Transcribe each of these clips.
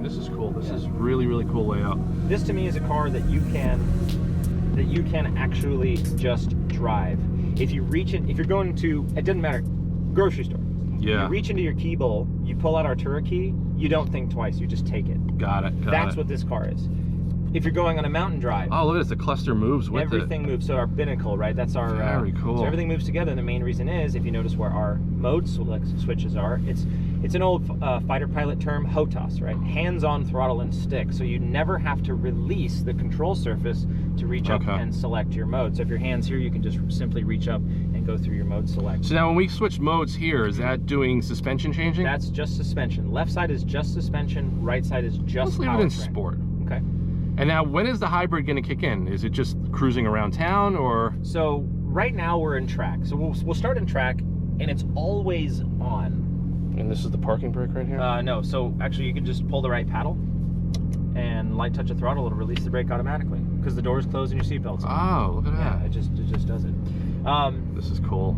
This is cool. This is really, really cool layout. This to me is a car that you can actually just drive. If you reach it, if you're going to, it doesn't matter, grocery store. Yeah. You reach into your key bowl, you pull out Artura key, you don't think twice, you just take it. Got it. That's what this car is. If you're going on a mountain drive. Oh, look at this, the cluster moves with everything moves. So our binnacle, right? That's our very cool. So everything moves together. And the main reason is, if you notice where our mode switches are, it's an old fighter pilot term, HOTAS, right? Hands-on throttle and stick. So you never have to release the control surface to reach up and select your mode. So if your hand's here, you can just simply reach up and go through your mode select. So now when we switch modes here, is that doing suspension changing? That's just suspension. Left side is just suspension. Right side is just powertrain. Let's leave it in sport. Okay. And now, when is the hybrid going to kick in? Is it just cruising around town, or? So right now we're in track. So we'll start in track, and it's always on. And this is the parking brake right here? No. So actually, you can just pull the right paddle and light touch the throttle. It'll release the brake automatically because the doors close and your seatbelt's on. Oh, look at that! Yeah, it just does it. This is cool.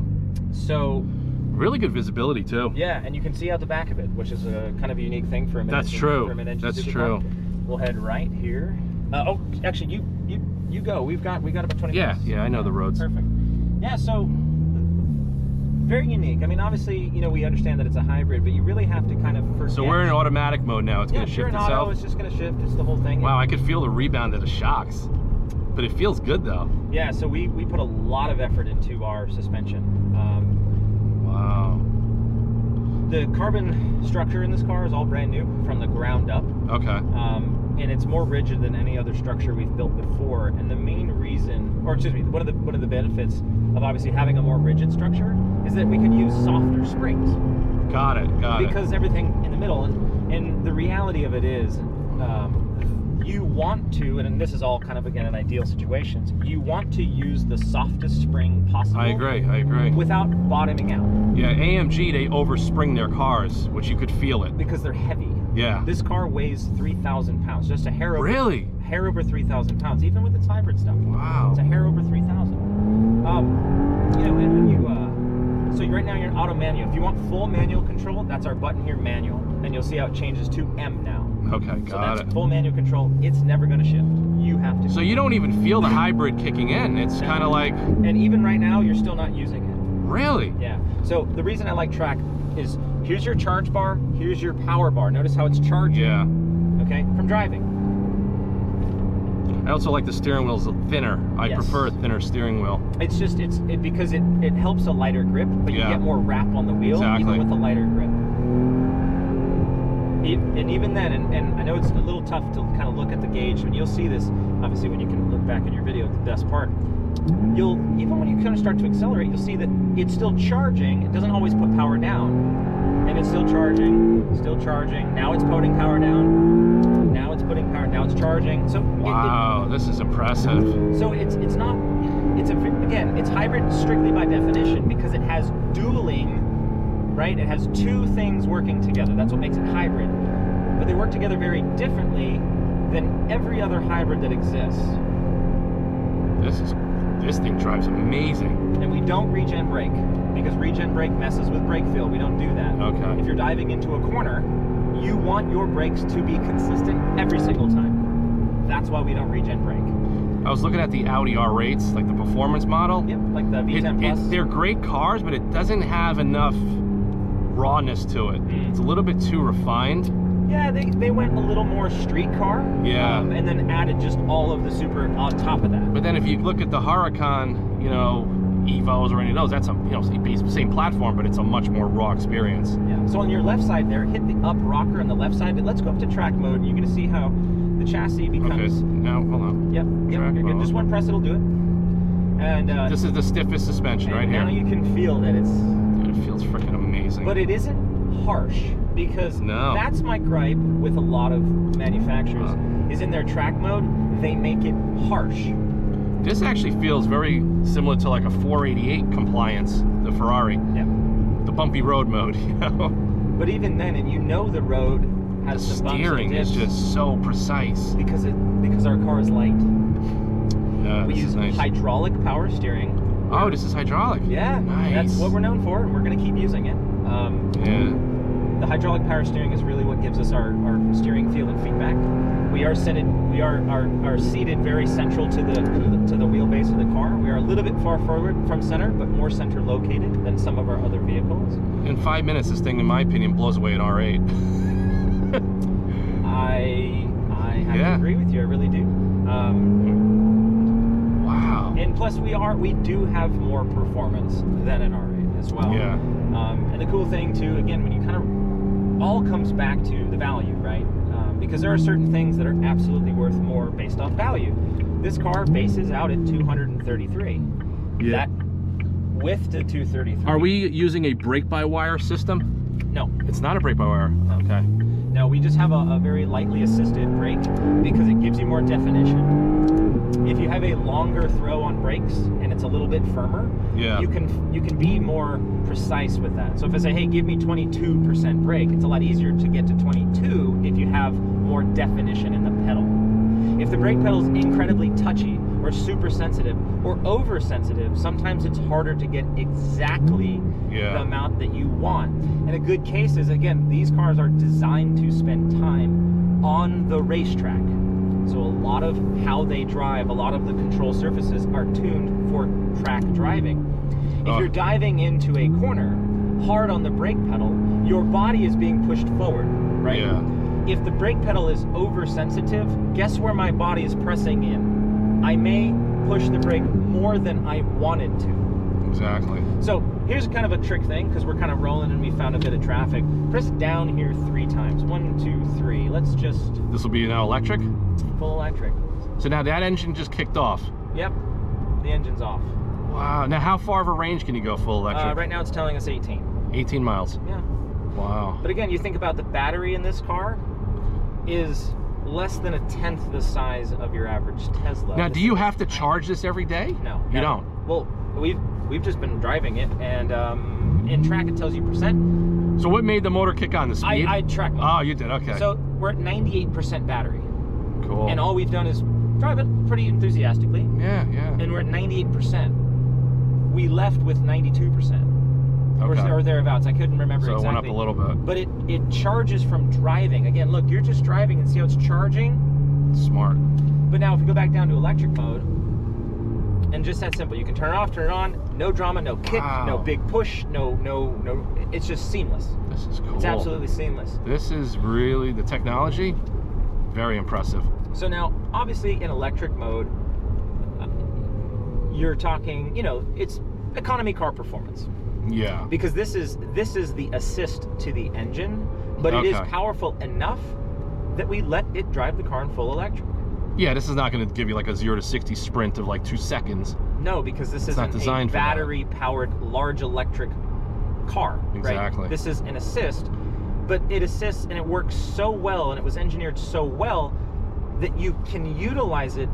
So. Really good visibility too. Yeah, and you can see out the back of it, which is a kind of a unique thing for a mid-engine. That's true. For a mid-engine That's supercar. true. We'll head right here. Oh, actually, you go. We got about 20 minutes. Yeah, I know the roads. Perfect. Yeah, so very unique. I mean, obviously, you know, we understand that it's a hybrid, but you really have to kind of forget. So we're in automatic mode now. It's going to shift itself. Auto, it's just going to shift. It's the whole thing. Wow, I could feel the rebound of the shocks, but it feels good though. Yeah, so we put a lot of effort into our suspension. Wow. The carbon structure in this car is all brand new from the ground up. Okay. And it's more rigid than any other structure we've built before. And the main reason, or excuse me, one of the benefits of obviously having a more rigid structure is that we could use softer springs. Got it. Because everything in the middle, and the reality of it is, you want to, and this is all kind of again in ideal situations, you want to use the softest spring possible. I agree. Without bottoming out. Yeah, AMG, they overspring their cars, which you could feel it. Because they're heavy. Yeah. This car weighs 3,000 pounds, just a hair over. Really? Hair over 3,000 pounds, even with its hybrid stuff. Wow. It's a hair over 3,000. You know, and when you, so right now you're in auto manual. If you want full manual control, that's our button here, manual. And you'll see how it changes to M now. Okay, So got that's it. full manual control. It's never going to shift. You have to. So you don't even feel the hybrid kicking in. It's kind of like. And even right now, you're still not using it. Really? Yeah. So the reason I like track is here's your charge bar, here's your power bar. Notice how it's charging. Yeah. Okay, from driving. I also like the steering wheel's thinner. I prefer a thinner steering wheel. It's just because it helps a lighter grip, but you get more wrap on the wheel even with a lighter grip. And even then, and I know it's a little tough to kind of look at the gauge, and you'll see this obviously when you can look back in your video, the best part. Even when you kind of start to accelerate, you'll see that it's still charging. It doesn't always put power down, and it's still charging. Now it's putting power down. Now it's putting power. Now it's charging. So wow, this is impressive. So it's not. Again, it's hybrid strictly by definition because it has dueling. Right? It has two things working together. That's what makes it hybrid. But they work together very differently than every other hybrid that exists. This thing drives amazing. And we don't regen brake because regen brake messes with brake feel. We don't do that. Okay. If you're diving into a corner, you want your brakes to be consistent every single time. That's why we don't regen brake. I was looking at the Audi R8s, like the performance model. Yep, like the V10 Plus. They're great cars, but it doesn't have enough rawness to it. It's a little bit too refined. Yeah, they went a little more street car. Yeah. And then added just all of the super on top of that. But then if you look at the Huracan, you know, Evos or any of those, that's a same platform, but it's a much more raw experience. Yeah. So on your left side there, hit the up rocker on the left side, but let's go up to track mode and you're gonna see how the chassis becomes. Okay, now hold on. Yep, you're good. Just one press, it'll do it. And this is the stiffest suspension right here. Now you can feel that it's. Dude, it feels freaking amazing. But it isn't harsh because that's my gripe with a lot of manufacturers is in their track mode they make it harsh. This actually feels very similar to like a 488 compliance, the Ferrari. Yeah. The bumpy road mode, you know? But even then, and you know the road has The the bumps steering and is dips just so precise. because our car is light. Yeah, We this use is nice. hydraulic power steering. Oh, this is hydraulic. Yeah, Nice. that's what we're known for, and we're going to keep using it. Yeah. The hydraulic power steering is really what gives us our steering feel and feedback. We are seated very central to the wheelbase of the car. We are a little bit far forward from center, but more center located than some of our other vehicles. In 5 minutes, this thing, in my opinion, blows away an R8. I have Yeah. to agree with you. I really do. Wow. And plus, we do have more performance than an R8 as well. Yeah. And the cool thing too, again, when you kind of all comes back to the value, right? Because there are certain things that are absolutely worth more based off value. This car bases out at 233. Yeah. That width to 233. Are we using a brake-by-wire system? No. It's not a brake-by-wire. Okay. No, we just have a very lightly assisted brake because it gives you more definition. If you have a longer throw on brakes and it's a little bit firmer, Yeah. you can be more precise with that. So if I say, hey, give me 22% brake, it's a lot easier to get to 22 if you have more definition in the pedal. If the brake pedal is incredibly touchy or super sensitive or oversensitive, sometimes it's harder to get exactly the amount that you want. And a good case is, again, these cars are designed to spend time on the racetrack. So a lot of how they drive, a lot of the control surfaces are tuned for track driving. If you're diving into a corner hard on the brake pedal, your body is being pushed forward, right? Yeah. If the brake pedal is oversensitive, guess where my body is pressing in? I may push the brake more than I wanted to. Exactly. So here's kind of a trick thing, because we're kind of rolling and we found a bit of traffic. Press down here 3 times. 1, 2, 3. Let's just... This will be now electric? Full electric. So now that engine just kicked off. Yep. The engine's off. Wow. Now how far of a range can you go full electric? Right now it's telling us 18. 18 miles. Yeah. Wow. But again, you think about the battery in this car is less than 1/10 the size of your average Tesla. Now, do you have to charge this every day? No. You never. don't? Well, we've just been driving it, and in track it tells you percent. So what made the motor kick on? The speed? I track mode. Oh, you did. Okay. So we're at 98% battery. Cool. And all we've done is drive it pretty enthusiastically. Yeah, yeah. And we're at 98%. We left with 92%. Okay. Or thereabouts. I couldn't remember So exactly. it went up a little bit. But it charges from driving. Again, look, you're just driving and see how it's charging. Smart. But now if you go back down to electric mode, and just that simple, you can turn it off, turn it on, no drama, no kick, no big push, no, it's just seamless. This is cool. It's absolutely seamless. This is really, the technology, very impressive. So now, obviously in electric mode, you're talking, it's economy car performance. Yeah. Because this is the assist to the engine, but it is powerful enough that we let it drive the car in full electric. Yeah, this is not going to give you like a 0 to 60 sprint of like 2 seconds. No, because this isn't a battery-powered large electric car. Exactly. Right? This is an assist, but it assists and it works so well, and it was engineered so well that you can utilize it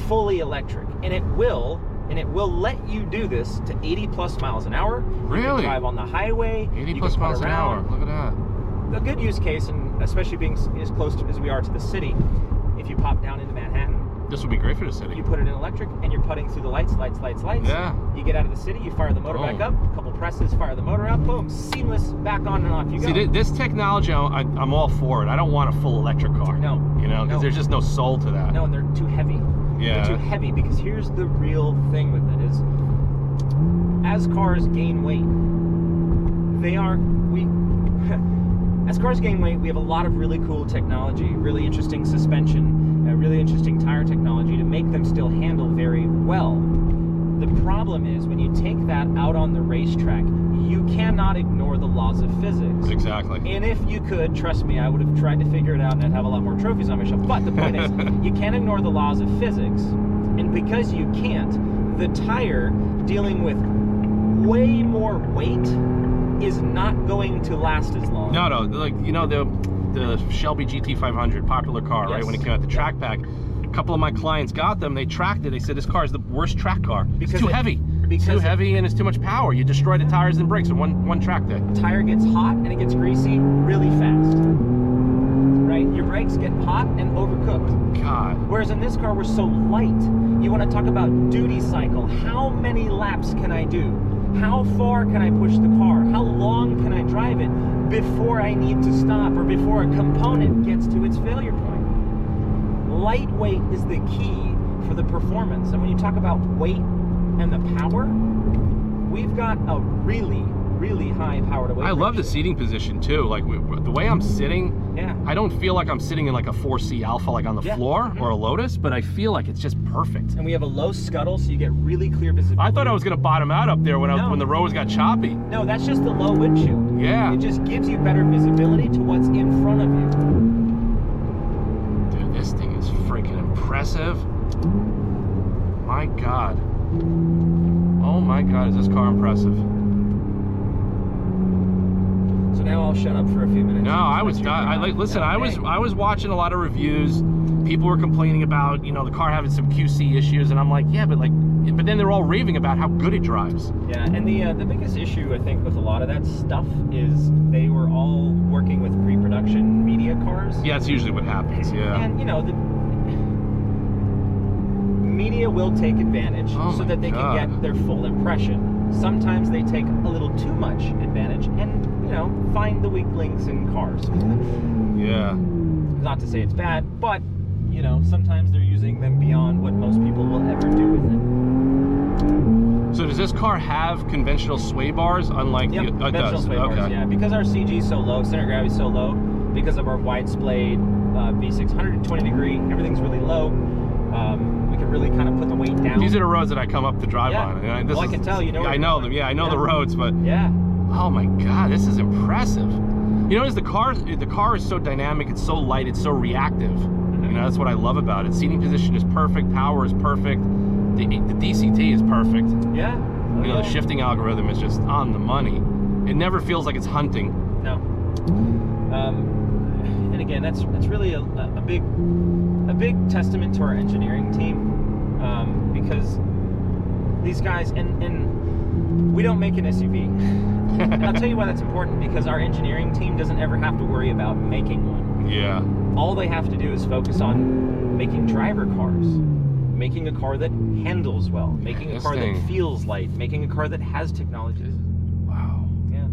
fully electric, and it will let you do this to 80 plus miles an hour. Really? You can drive on the highway. 80 plus miles an hour. Look at that. A good use case, and especially being as close as we are to the city, if you pop down into Manhattan, this would be great for the city. you put it in electric and you're putting through the lights. Yeah. You get out of the city, you fire the motor back up, a couple presses, fire the motor up, boom, seamless, back on and off you go. See, this technology, I'm all for it. I don't want a full electric car. No. Because there's just no soul to that. No, and they're too heavy. Yeah. They're too heavy, because here's the real thing with it is, as cars gain weight, as cars gain weight, we have a lot of really cool technology, really interesting suspension, really interesting tire technology to make them still handle very well. The problem is, when you take that out on the racetrack, you cannot ignore the laws of physics. Exactly. And if you could, trust me, I would have tried to figure it out and I'd have a lot more trophies on my shelf. But the point is, you can't ignore the laws of physics. And because you can't, the tire dealing with way more weight is not going to last as long. No, like, the Shelby GT500, popular car, right? When it came out, the track pack, couple of my clients got them. They tracked it. They said this car is the worst track car. Because it's too heavy. It's too heavy and it's too much power. You destroy the tires and brakes in one track day. Tire gets hot and it gets greasy really fast. Right? Your brakes get hot and overcooked. God. Whereas in this car, we're so light. You want to talk about duty cycle. How many laps can I do? How far can I push the car? How long can I drive it before I need to stop or before a component gets to its failure point? Lightweight is the key for the performance. And when you talk about weight and the power, we've got a really, really high power to weight. I love the seating position too. Like the way I'm sitting, I don't feel like I'm sitting in like a 4C Alpha like on the floor or a Lotus, but I feel like it's just perfect. And we have a low scuttle, so you get really clear visibility. I thought I was gonna bottom out up there when when the roads got choppy. No, that's just the low windshield. Yeah. It just gives you better visibility to what's in front of you. Dude, this thing is freaking impressive. My God. Oh my God, is this car impressive? So now I'll shut up for a few minutes. No, I was listen, I was watching a lot of reviews. People were complaining about, you know, the car having some QC issues, and I'm like, yeah, but then they're all raving about how good it drives. Yeah, and the biggest issue I think with a lot of that stuff is they were all working with pre-production media cars. Yeah, that's usually what happens. Yeah. And you know, the media will take advantage so that they can get their full impression. Sometimes they take a little too much advantage and, you know, find the weak links in cars. Yeah. Not to say it's bad, but, you know, sometimes they're using them beyond what most people will ever do with it. So does this car have conventional sway bars, unlike Yep, the... conventional sway bars, yeah. Because our CG is so low, center of gravity is so low, because of our wide splayed V6, 120 degree, everything's really low. We can really kind of put the weight down. These are the roads that I come up to drive on. I can tell, you know. I know them. Yeah, I know the roads, but yeah. Oh my God, this is impressive. You know, the car is so dynamic. It's so light. It's so reactive. You know, that's what I love about it. Seating position is perfect. Power is perfect. The DCT is perfect. Yeah. You know, the shifting algorithm is just on the money. It never feels like it's hunting. No. And again, that's really a big testament to our engineering team, because these guys, and we don't make an SUV. And I'll tell you why that's important, because our engineering team doesn't ever have to worry about making one. Yeah. All they have to do is focus on making driver cars, making a car that handles well, making a car that feels light, making a car that has technology. Wow. Yeah.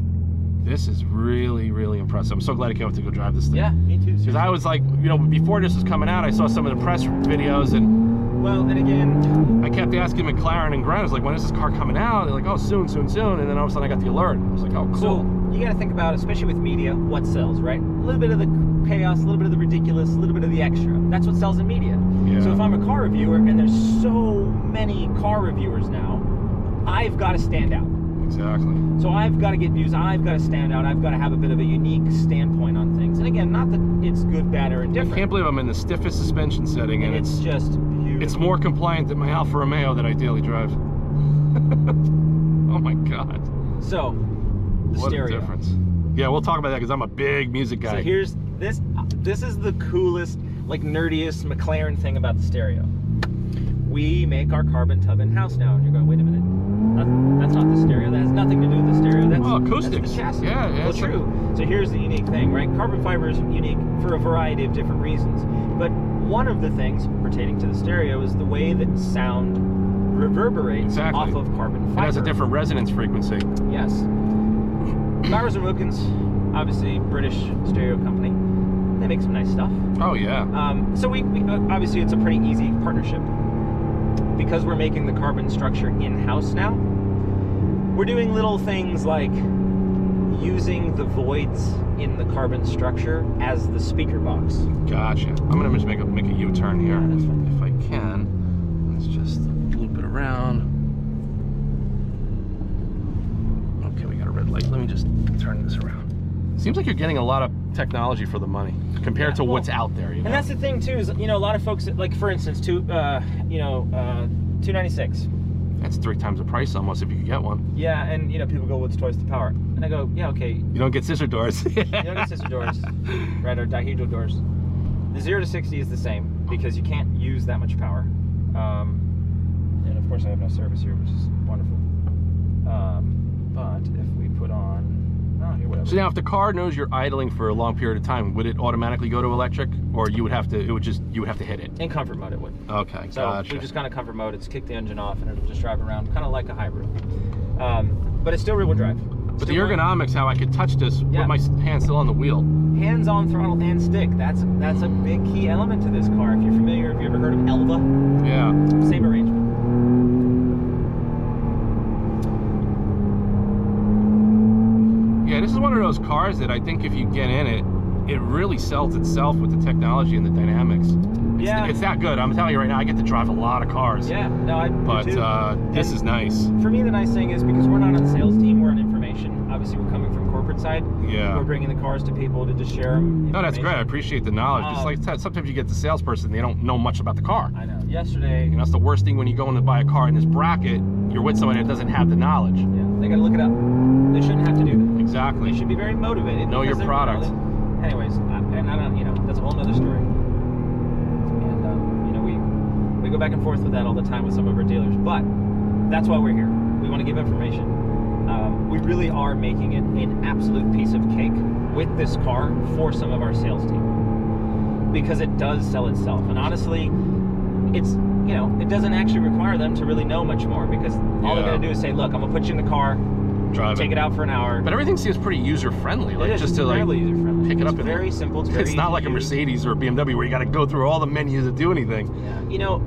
This is really, really impressive. I'm so glad I came up to go drive this thing. Yeah, me too. Because I was like, you know, before this was coming out, I saw some of the press videos, and well, and again, I kept asking McLaren and Grant, I was like, when is this car coming out? They're like, oh, soon, soon, soon. And then all of a sudden I got the alert. I was like, oh, cool. So you got to think about, especially with media, what sells, right? A little bit of the chaos, a little bit of the ridiculous, a little bit of the extra. That's what sells in media. Yeah. So if I'm a car reviewer, and there's so many car reviewers now, I've got to stand out. Exactly. So I've got to get views, I've got to stand out, I've got to have a bit of a unique standpoint on things. And again, not that it's good, bad, or indifferent. I can't believe I'm in the stiffest suspension setting, and it's just beautiful. It's more compliant than my Alfa Romeo that I daily drive. Oh my God. So, the what stereo. A difference. Yeah, we'll talk about that because I'm a big music guy. So here's this is the coolest, like nerdiest McLaren thing about the stereo. We make our carbon tub in-house now, and you're going, wait a minute. That's not the stereo. That has nothing to do with the stereo. That's acoustics. That's the chassis. Yeah, yeah. Well, true. So here's the unique thing, right? Carbon fiber is unique for a variety of different reasons. But one of the things pertaining to the stereo is the way that sound reverberates off of carbon fiber. It has a different resonance frequency. Yes. Bowers & Wilkins, obviously British stereo company. They make some nice stuff. Oh yeah. So we obviously it's a pretty easy partnership. Because we're making the carbon structure in-house now, we're doing little things like using the voids in the carbon structure as the speaker box. Gotcha. I'm gonna just make a U-turn here. Yeah, that's fine. If I can. Let's just loop it around. Okay, we got a red light. Let me just turn this around. Seems like you're getting a lot of technology for the money compared to what's out there. You know? And that's the thing too, is, you know, a lot of folks, like for instance, $296. That's 3 times the price almost if you could get one. Yeah, and you know, people go, what's twice the power? And I go, yeah, okay. You don't get scissor doors. You don't get scissor doors, right, or dihedral doors. The 0 to 60 is the same. because you can't use that much power. And of course I have no service here, which is wonderful. But if we put on, oh, here, whatever. So now if the car knows you're idling for a long period of time, would it automatically go to electric, or you would have to, you would have to hit it? In comfort mode it would. Okay, so gotcha. we just kind of comfort mode, it's kick the engine off and it'll just drive around, kind of like a hybrid. But it's still rear wheel drive. But the ergonomics, how I could touch this with my hand still on the wheel. Hands on throttle and stick. That's a big key element to this car. If you're familiar, have you ever heard of Elva? Yeah. Same arrangement. Yeah, this is one of those cars that I think if you get in it, it really sells itself with the technology and the dynamics. It's that good. I'm telling you right now, I get to drive a lot of cars. Yeah, no, I do too. This is nice. For me, the nice thing is because we're not on the sales team, we're on information. Obviously, we're coming from corporate side. Yeah. We're bringing the cars to people to just share them. No, that's great. I appreciate the knowledge. Just like sometimes you get the salesperson, they don't know much about the car. I know. Yesterday. You know, that's the worst thing when you go in to buy a car in this bracket. You're with someone that doesn't have the knowledge. Yeah, they got to look it up. They shouldn't have to do that. Exactly. They should be very motivated. Know your product. Anyways, and I don't, that's a whole nother story. And we go back and forth with that all the time with some of our dealers, but that's why we're here. We want to give information. We really are making it an absolute piece of cake with this car for some of our sales team, because it does sell itself. And honestly, it's, it doesn't actually require them to really know much more, because all they're going to do is say, look, I'm going to put you in the car, drive take it out for an hour. But everything seems pretty user-friendly. Like, it is. just to user-friendly. Pick it up. It's very simple. It's very It's not like a Mercedes or a BMW where you got to go through all the menus to do anything. Yeah.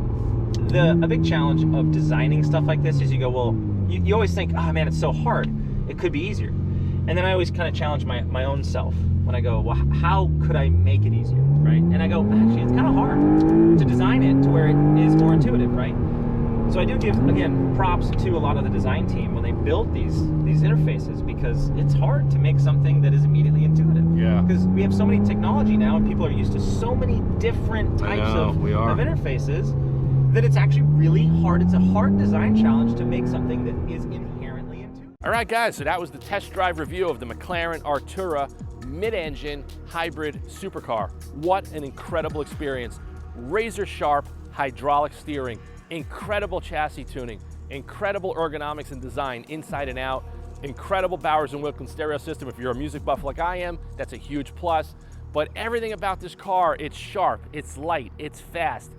A big challenge of designing stuff like this is you go, well, you always think, oh man, it's so hard. It could be easier. And then I always kind of challenge my own self when I go, well, how could I make it easier, right? And I go, actually, it's kind of hard to design it to where it is more intuitive, right? So I do give, again, props to a lot of the design team when they build these interfaces, because it's hard to make something that is immediately intuitive. Yeah. Because we have so many technology now, and people are used to so many different types of interfaces, that it's actually really hard. It's a hard design challenge to make something that is inherently intuitive. All right, guys, so that was the test drive review of the McLaren Artura mid-engine hybrid supercar. What an incredible experience. Razor sharp hydraulic steering, incredible chassis tuning, incredible ergonomics and design inside and out, incredible Bowers & Wilkins stereo system. If you're a music buff like I am, that's a huge plus. But everything about this car, it's sharp, it's light, it's fast.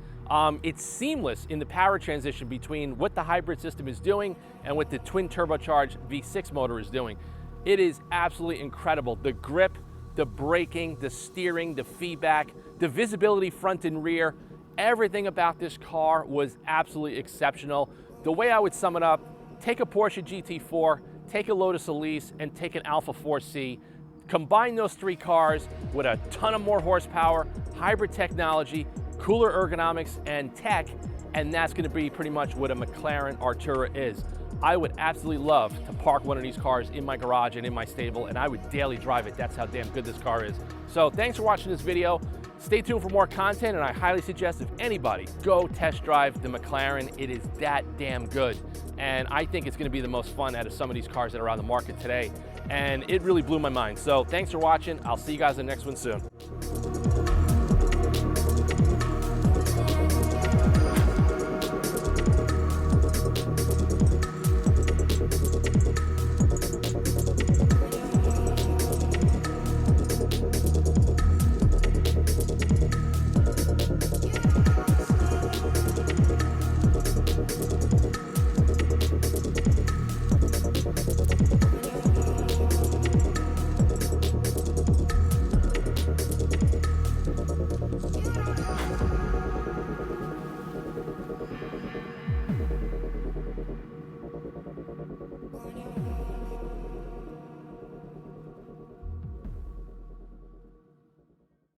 It's seamless in the power transition between what the hybrid system is doing and what the twin turbocharged V6 motor is doing. It is absolutely incredible. The grip, the braking, the steering, the feedback, the visibility front and rear, everything about this car was absolutely exceptional. The way I would sum it up, take a Porsche GT4, take a Lotus Elise, and take an Alfa 4C. Combine those three cars with a ton of more horsepower, hybrid technology, cooler ergonomics and tech, and that's going to be pretty much what a McLaren Artura is. I would absolutely love to park one of these cars in my garage and in my stable, and I would daily drive it. That's how damn good this car is. So thanks for watching this video. Stay tuned for more content, and I highly suggest if anybody, go test drive the McLaren. It is that damn good. And I think it's going to be the most fun out of some of these cars that are on the market today. And it really blew my mind. So thanks for watching. I'll see you guys in the next one soon.